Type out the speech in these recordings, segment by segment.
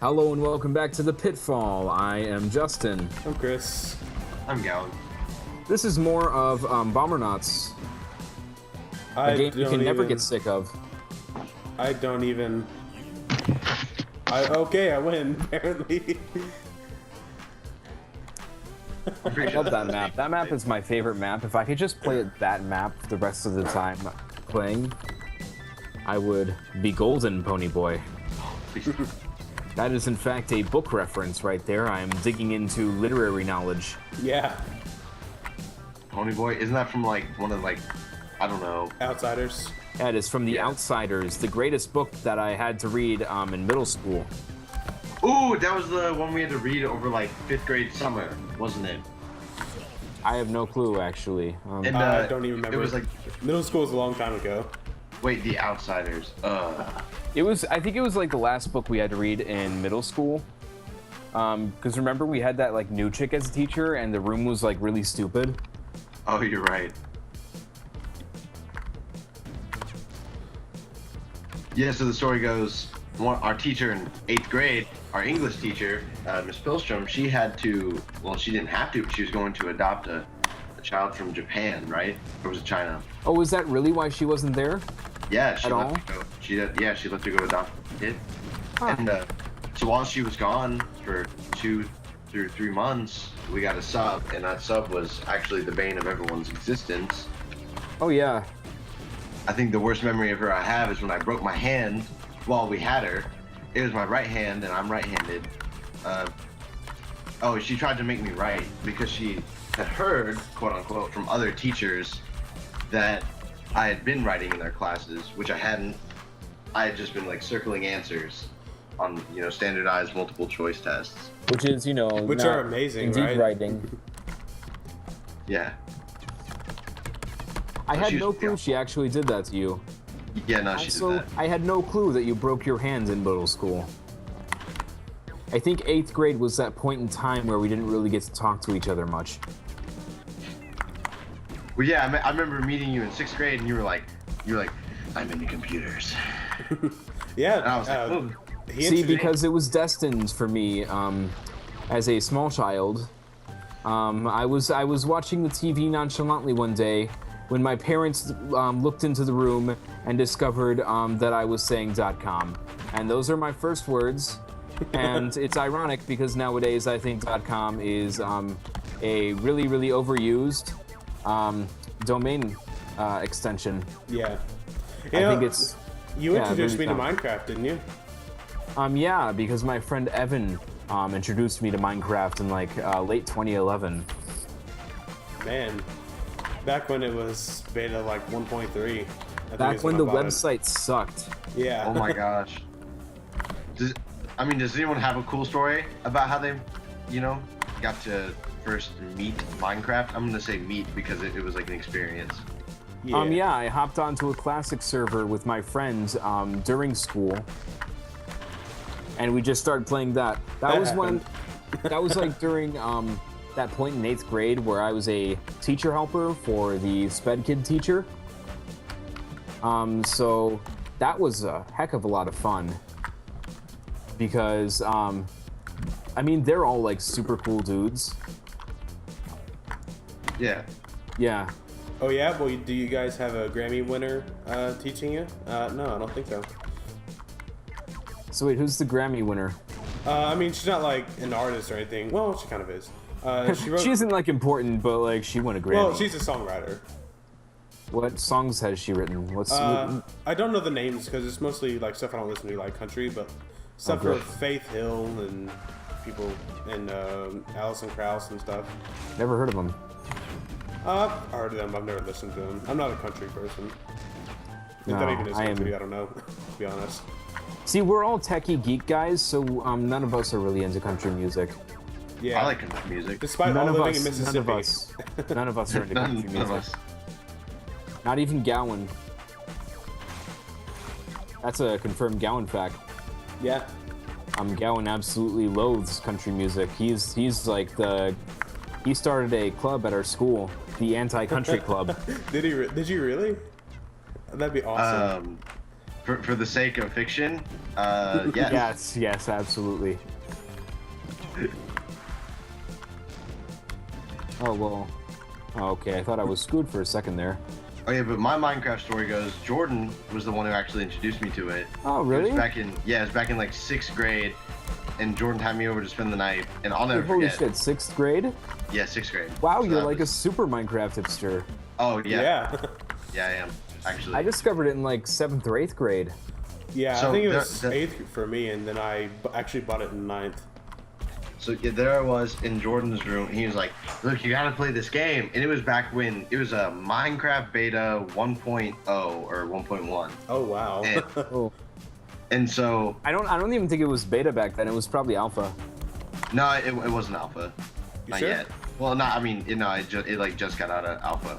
Hello and welcome back to The Pitfall. I am Justin. I'm Chris. I'm Gowynn. This is more of Bombernauts, a game you can never get sick of. I don't even... Okay, I win, apparently. I love that map. That map is my favorite map. If I could just play that map the rest of the time playing, I would be golden, Pony Boy. That is, in fact, a book reference right there. I am digging into literary knowledge. Yeah. Pony Boy, isn't that from like one of like, I don't know. Outsiders. Yeah, it is from The Outsiders, the greatest book that I had to read in middle school. Ooh, that was the one we had to read over like 5th grade summer, wasn't it? I have no clue, actually. And I don't even remember. It was like Middle school was a long time ago. Wait, The Outsiders. It was. I think it was like the last book we had to read in middle school. Because remember we had that like new chick as a teacher, and the room was like really stupid. Oh, you're right. Yeah. So the story goes, our teacher in 8th grade, our English teacher, Miss Pilstrom, she had to. Well, she didn't have to, but she was going to adopt a child from Japan, right? Or was it China? Oh, was that really why she wasn't there? Yeah, she At let all? her go. She let her go adopt a kid. Huh. And so while she was gone for 2 through 3 months, we got a sub, and that sub was actually the bane of everyone's existence. Oh yeah. I think the worst memory of her I have is when I broke my hand while we had her. It was my right hand, and I'm right-handed. She tried to make me write because she had heard, quote-unquote, from other teachers that I had been writing in their classes, which I hadn't. I had just been like circling answers on, standardized multiple choice tests. Which is, Which not are amazing, indeed right? writing. Yeah. I So had she no was- clue yeah. she actually did that to you. Yeah, no, she Also, did that. I had no clue that you broke your hands in middle school. I think 8th grade was that point in time where we didn't really get to talk to each other much. Well, yeah, I remember meeting you in 6th grade, and you were like, I'm into computers. Yeah. And I was like, oh. See, because it was destined for me, as a small child. I was watching the TV nonchalantly one day when my parents looked into the room and discovered that I was saying .com. And those are my first words. And it's ironic because nowadays I think .com is a really, really overused domain extension. Yeah. I think it's... You yeah, introduced me really to dumb. Minecraft, didn't you? Yeah, because my friend Evan introduced me to Minecraft in like late 2011. Man. Back when it was beta like 1.3. Back when the website sucked. Yeah. Oh my gosh. Does anyone have a cool story about how they, got to first meet Minecraft? I'm gonna say meet because it was like an experience. Yeah, I hopped onto a classic server with my friends during school, and we just started playing that. That was like during that point in 8th grade where I was a teacher helper for the sped kid teacher. So that was a heck of a lot of fun because they're all like super cool dudes. Yeah. Yeah. Oh yeah? Well, do you guys have a Grammy winner teaching you? No, I don't think so. So wait, who's the Grammy winner? She's not like an artist or anything. Well, she kind of is. She isn't like important, but like she won a Grammy. Well, she's a songwriter. What songs has she written? I don't know the names because it's mostly like stuff I don't listen to, like country, but stuff Okay. for Faith Hill and people and Alison Krauss and stuff. Never heard of them. I've heard of them. I've never listened to them. I'm not a country person. If No, that even is I am- country, I don't know. To be honest. See, we're all techie geek guys, so none of us are really into country music. Yeah. I like country music. Despite all living in Mississippi. None of us are into country None of music. us. Not even Gowynn. That's a confirmed Gowynn fact. Yeah. Gowynn absolutely loathes country music. He's like he started a club at our school, the Anti-Country Club. Did you really? That'd be awesome. For the sake of fiction, yes. Yes, absolutely. Oh, well. Oh, okay, I thought I was screwed for a second there. Oh yeah, but my Minecraft story goes, Jordan was the one who actually introduced me to it. Oh, It really? was back in like 6th grade, and Jordan had me over to spend the night, and I'll never Holy forget. shit, 6th grade? Yeah, 6th grade. Wow, So you're that like a was- super Minecraft hipster. Oh yeah. Yeah. Yeah, I am actually. I discovered it in like 7th or 8th grade. Yeah, So I think it was the- 8th for me, and then I actually bought it in 9th. So yeah, there I was in Jordan's room. He was like, "Look, you gotta play this game." And it was back when it was a Minecraft beta 1.0 or 1.1. Oh, wow. And, Oh. and so I don't even think it was beta back then. It was probably alpha. no, it wasn't alpha. You Not sure? yet. Well, not. I mean, it just got out of alpha.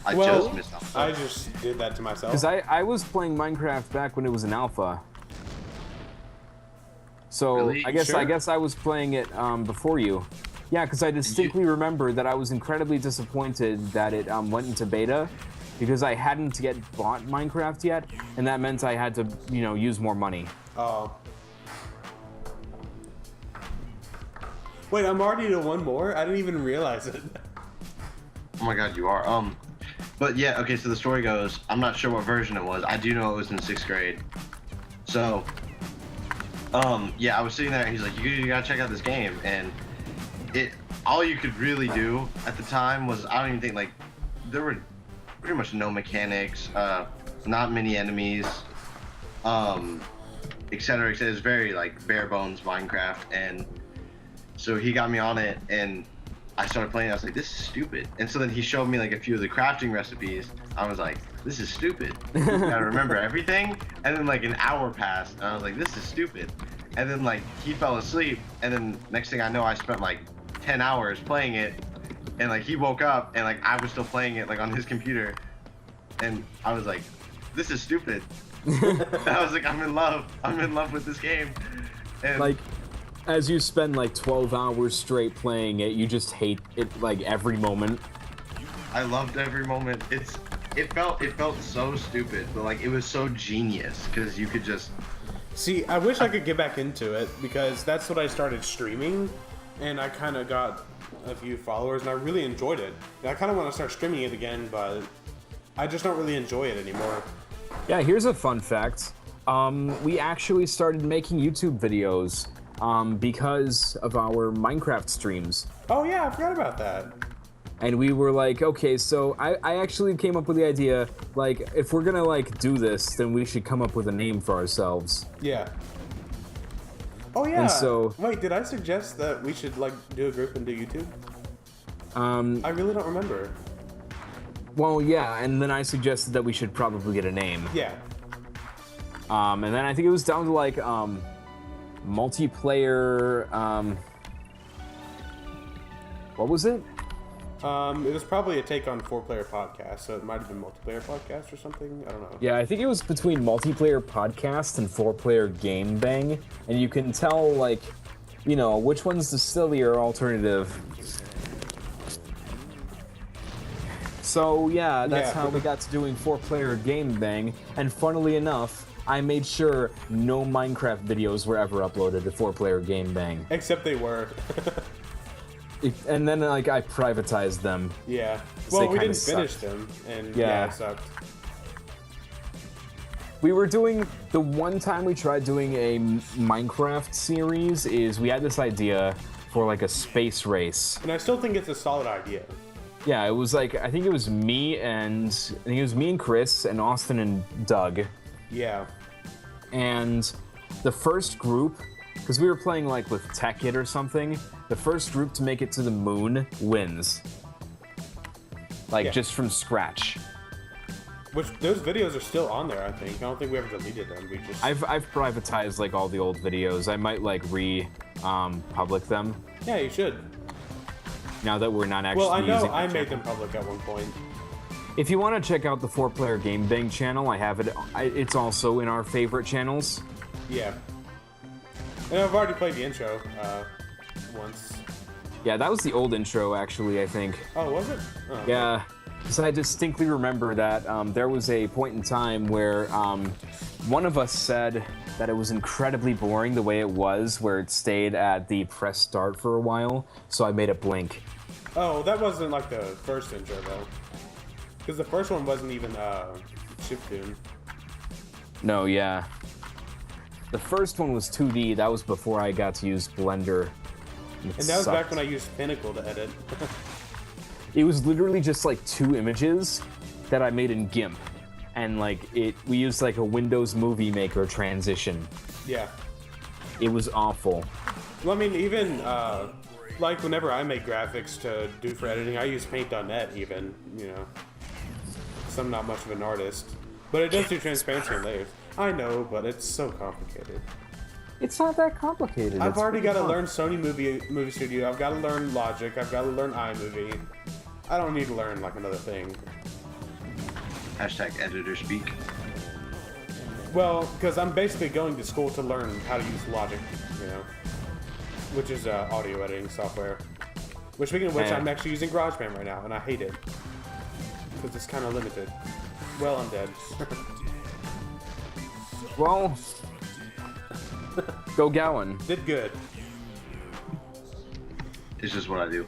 I Well, just missed alpha. I just did that to myself. Because I was playing Minecraft back when it was in alpha. So Really? I guess Sure? I was playing it before you. Yeah, because I distinctly remember that I was incredibly disappointed that it went into beta, because I hadn't yet bought Minecraft yet, and that meant I had to, use more money. Oh. Wait, I'm already to one more? I didn't even realize it. Oh my god, you are. But yeah, okay, so the story goes, I'm not sure what version it was. I do know it was in 6th grade. So, yeah, I was sitting there and he's like, you gotta check out this game. And all you could really do at the time was, I don't even think, like, there were pretty much no mechanics, not many enemies, et cetera, et cetera. It's very, like, bare bones Minecraft. And so he got me on it, and I started playing. I was like, this is stupid. And so then he showed me like a few of the crafting recipes. I was like, this is stupid. I gotta remember everything. And then like an hour passed, and I was like, this is stupid. And then like he fell asleep, and then next thing I know, I spent like 10 hours playing it. And like he woke up, and like I was still playing it like on his computer. And I was like, this is stupid. And I was like, I'm in love with this game. And Like, as you spend like 12 hours straight playing it, you just hate it like every moment. I loved every moment. It felt so stupid, but like it was so genius because you could just. See, I wish I could get back into it, because that's what I started streaming, and I kind of got a few followers, and I really enjoyed it. And I kind of want to start streaming it again, but I just don't really enjoy it anymore. Yeah, here's a fun fact. We actually started making YouTube videos because of our Minecraft streams. Oh yeah, I forgot about that. And we were like, okay, so I actually came up with the idea, like, if we're gonna like do this, then we should come up with a name for ourselves. Yeah. Oh yeah. And so- wait, did I suggest that we should like do a group and do YouTube? I really don't remember. Well, yeah, and then I suggested that we should probably get a name. Yeah. And then I think it was down to like multiplayer. What was it? It was probably a take on 4-player podcast, so it might have been multiplayer podcast or something. I don't know. Yeah, I think it was between multiplayer podcast and 4-player game bang, and you can tell like, which one's the sillier alternative. So yeah, that's Yeah. how we got to doing 4-player game bang, and funnily enough, I made sure no Minecraft videos were ever uploaded to 4-player game bang. Except they were. And then like I privatized them. Yeah. So Well, they we kinda didn't finish sucked. them, and Yeah. yeah, it sucked. We were doing, the one time we tried doing a Minecraft series is we had this idea for like a space race. And I still think it's a solid idea. Yeah, it was like, I think it was me and Chris and Austin and Doug. Yeah. And the first group, because we were playing like with Tech It or something, the first group to make it to the moon wins. Like Yeah. just from scratch. Which, those videos are still on there, I think. I don't think we ever deleted them. We just... I've privatized like all the old videos. I might like public them Yeah, you should. now that we're not actually Well, I know using I the made channel. them public at one point. If you want to check out the 4-player game bang channel, I have it. It's also in our favorite channels. Yeah. And I've already played the intro once. Yeah, that was the old intro actually, I think. Oh, was it? Oh, Yeah, because I distinctly remember that there was a point in time where one of us said that it was incredibly boring the way it was, where it stayed at the press start for a while, so I made it blink. Oh, that wasn't like the first intro though, because the first one wasn't even chiptune. No, yeah. The first one was 2D. That was before I got to use Blender. And that was back when I used Pinnacle to edit. It was literally just like 2 images that I made in GIMP, and like we used like a Windows Movie Maker transition. Yeah. It was awful. Well, I mean, even like whenever I make graphics to do for editing, I use Paint.net even, you know. 'Cause I'm not much of an artist. But it does do transparency and layers. I know, but it's so complicated. It's not that complicated. I've It's already pretty got to fun. learn Sony Movie Studio. I've got to learn Logic. I've got to learn iMovie. I don't need to learn like another thing. Hashtag editor speak. Well, because I'm basically going to school to learn how to use Logic, you know, which is audio editing software. Which, speaking of which, I'm actually using GarageBand right now, and I hate it because it's kind of limited. Well, I'm dead. Well, go Gowynn. Did good. It's just what I do.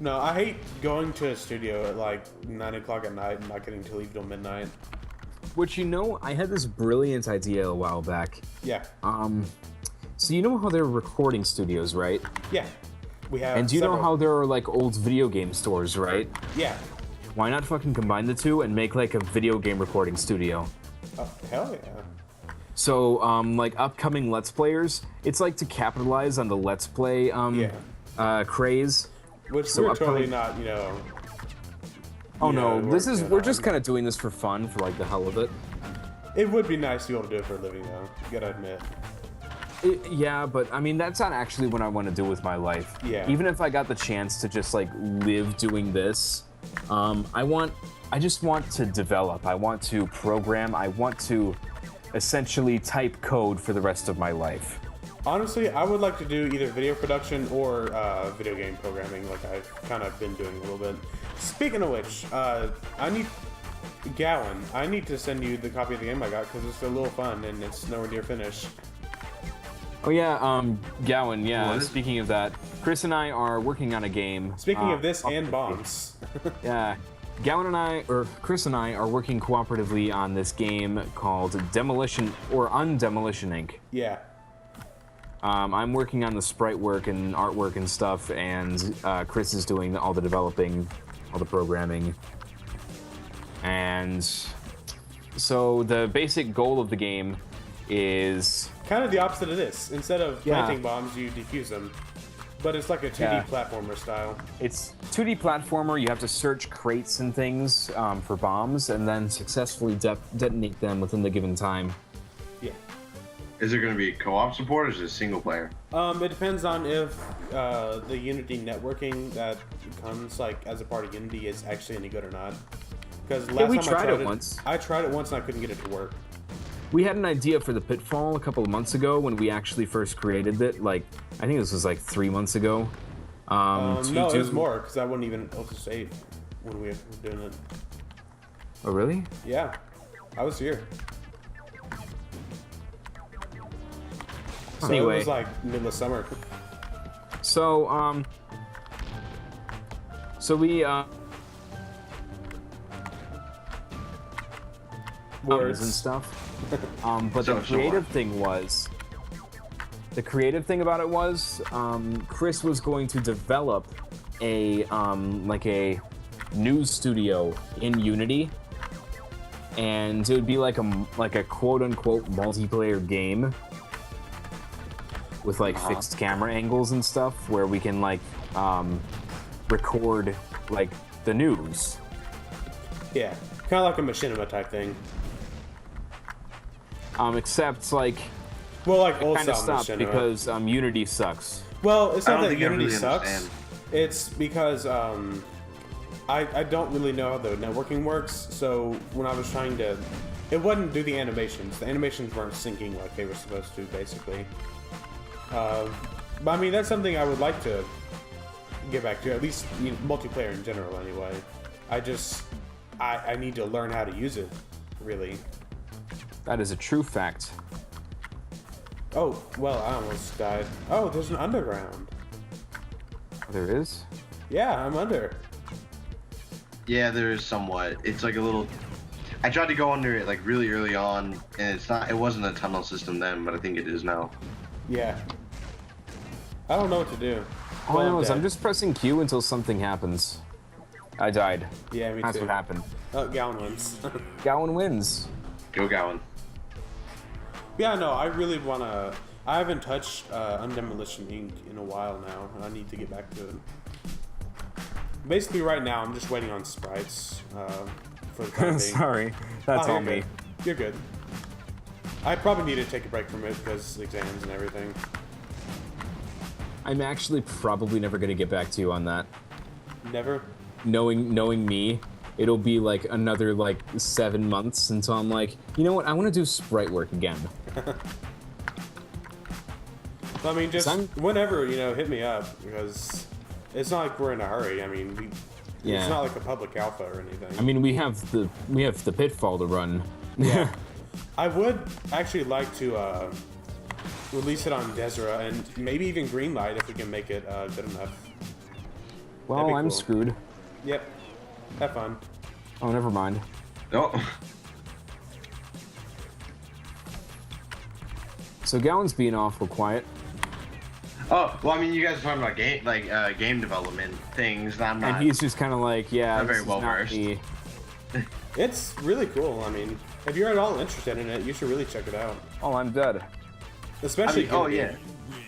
No, I hate going to a studio at like 9 o'clock at night and not getting to leave till midnight. Which, you know, I had this brilliant idea a while back. Yeah. So you know how there are recording studios, right? Yeah. We have. And do you know several. how there are like old video game stores, right? Yeah. Why not fucking combine the two and make like a video game recording studio? Oh, hell yeah. So, like upcoming Let's Players, it's like to capitalize on the Let's Play craze. Which So we're upcoming- totally not, you know. Oh Yeah, no, working we're just on. kind of doing this for fun, for like the hell of it. It would be nice to be able to do it for a living, though. You gotta admit. Yeah, but I mean that's not actually what I want to do with my life. Yeah. Even if I got the chance to just like live doing this, I just want to develop. I want to program. I want to essentially type code for the rest of my life. Honestly, I would like to do either video production or video game programming, like I've kind of been doing a little bit. Speaking of which, Gowynn, I need to send you the copy of the game I got because it's a little fun and it's nowhere near finished. Oh yeah, Gowynn, yeah. What? Speaking of that, Chris and I are working on a game. Speaking of this and bombs. Yeah. Chris and I are working cooperatively on this game called Demolition or Undemolition Inc. Yeah. I'm working on the sprite work and artwork and stuff, and Chris is doing all the developing, all the programming. And so the basic goal of the game is... Kind of the opposite of this. Instead of Yeah. planting bombs, you defuse them. But it's like a 2D Yeah. platformer style. It's 2D platformer. You have to search crates and things for bombs, and then successfully detonate them within the given time. Yeah. Is there going to be co-op support or is it single player? It depends on if the Unity networking that comes like as a part of Unity is actually any good or not. Because last we time tried I tried it once. I tried it once and I couldn't get it to work. We had an idea for the Pitfall a couple of months ago when we actually first created it. Like, I think this was like 3 months ago. No, it was more because I wasn't even able to save when we were doing it. Oh, really? Yeah, I was here. So Anyway. it was like middle of summer. So, we, Words and stuff. But So the creative thing was, the creative thing about it was, Chris was going to develop a like a news studio in Unity, and it would be like a quote unquote multiplayer game with like fixed camera angles and stuff, where we can like record like the news. Yeah, kind of like a machinima type thing. Except like Well, like old kind of style stopped machinima. because Unity sucks. Well, it's I not don't that think I Unity really sucks. understand. It's because I don't really know how the networking works. So when I was trying to, it wouldn't do the animations. The animations weren't syncing like they were supposed to, basically. But I mean, that's something I would like to get back to, at least multiplayer in general. Anyway, I need to learn how to use it. Really. That is a true fact. Oh well, I almost died. Oh, there's an underground. There is? Yeah, I'm under. Yeah, there is somewhat. It's like a little. I tried to go under it like really early on, and it's not. It wasn't a tunnel system then, but I think it is now. Yeah. I don't know what to do. All I know is dead. I'm just pressing Q until something happens. I died. Yeah, me That's too. what happened. Oh, Gowynn wins. Gowynn wins. Go Gowynn. Yeah, no, I really wanna. I haven't touched Undemolition Inc. in a while now, and I need to get back to it. Basically, right now, I'm just waiting on sprites for the time being. Sorry, that's Oh, all you're me. good. You're good. I probably need to take a break from it because exams and everything. I'm actually probably never gonna get back to you on that. Never. Knowing me, it'll be like another like 7 months until I'm like, you know what? I want to do sprite work again. I mean, just I'm- whenever, hit me up, because it's not like we're in a hurry. I mean, Yeah. it's not like a public alpha or anything. I mean, we have the pitfall to run. Yeah. I would actually like to release it on Desera and maybe even Greenlight if we can make it good enough. Well, That'd be I'm cool. screwed. Yep. Have fun. Oh, never mind. Oh. So Gowyn's being awful quiet. Oh, well, I mean, you guys are talking about game development things. That I'm not. And he's just kind of like, yeah, Not very this is well not versed. me. It's really cool. I mean, if you're at all interested in it, you should really check it out. Oh, I'm dead. Especially. oh Unity. yeah.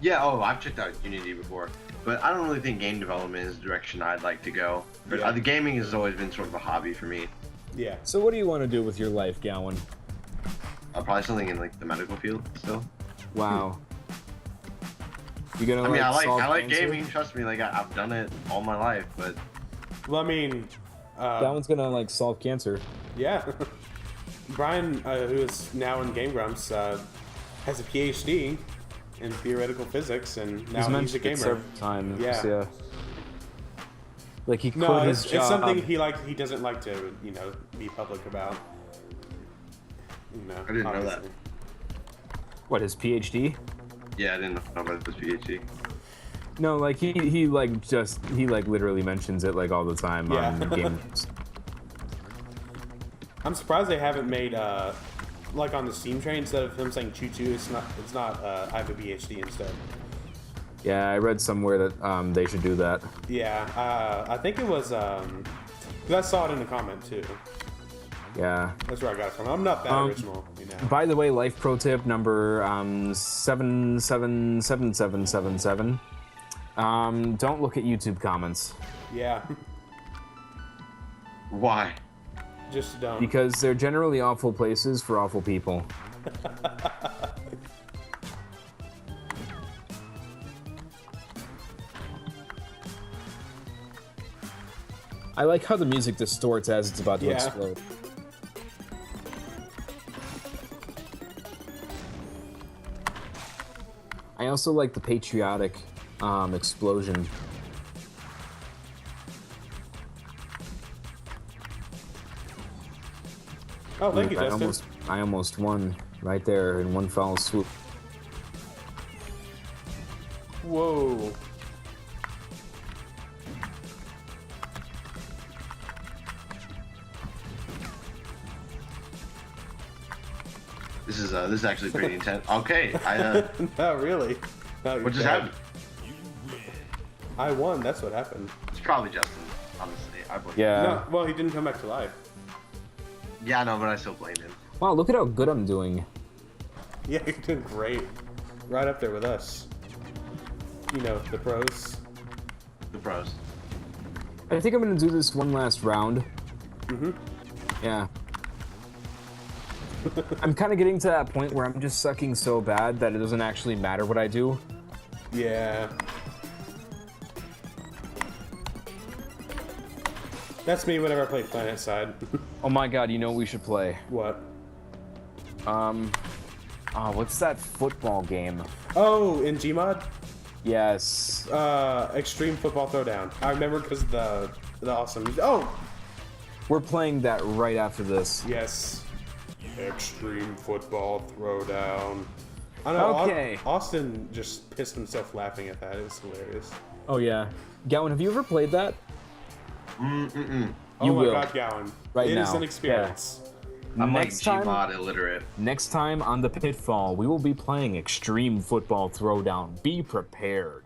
Yeah. Oh, I've checked out Unity before, but I don't really think game development is the direction I'd like to go. But Yeah. the gaming has always been sort of a hobby for me. Yeah. So what do you want to do with your life, Gowynn? Probably something in like the medical field still. Wow. You gonna I mean, solve I like cancer? gaming. Trust me, like I've done it all my life. But Well, I mean, Gowyn's gonna like solve cancer. yeah. Brian, who is now in Game Grumps, has a PhD in theoretical physics, and now he's a mentioned it gamer. several times. Yeah. Like he quit No, his it's job. something he doesn't like to be public about. I didn't know that. obviously. What, his PhD? yeah, I didn't know about this PhD. No, like he literally mentions it like all the time on Yeah. games. I'm surprised they haven't made like on the Steam train, instead of him saying choo choo, it's not I have a PhD instead. Yeah, I read somewhere that they should do that. Yeah, I think it was 'cause I saw it in the comment too. Yeah. That's where I got it from. I'm not that original, By the way, life pro tip number 777777. Don't look at YouTube comments Yeah. Why? Just don't. because they're generally awful places for awful people. I like how the music distorts as it's about to Yeah. explode. I also like the patriotic explosion. Oh, thank you, I Justin. almost won right there in one foul swoop. Whoa. This is actually pretty intense. Okay, I Not really. No, you're what just dead. happened? I won. That's what happened. It's probably Justin. Honestly, I blame. Yeah. No, well, he didn't come back to life. Yeah, I know, but I still blame him. Wow, look at how good I'm doing. Yeah, you're doing great. Right up there with us. The pros. The pros. I think I'm gonna do this one last round. Mm-hmm. Yeah. I'm kind of getting to that point where I'm just sucking so bad that it doesn't actually matter what I do. Yeah. That's me whenever I play Planet Side. Oh my god, you know what we should play? What? What's that football game? Oh, in Gmod? Yes. Extreme Football Throwdown. I remember because the awesome. Oh, We're playing that right after this. yes. Extreme Football Throwdown. I don't know. Okay. Austin just pissed himself laughing at that. It was hilarious. Oh yeah. Gowyn, have you ever played that? Mm-mm. Oh You my will. God, Gowyn. Right It is now. an experience. I'm Next like time- Gmod illiterate. Next time on the Pitfall, we will be playing Extreme Football Throwdown. Be prepared.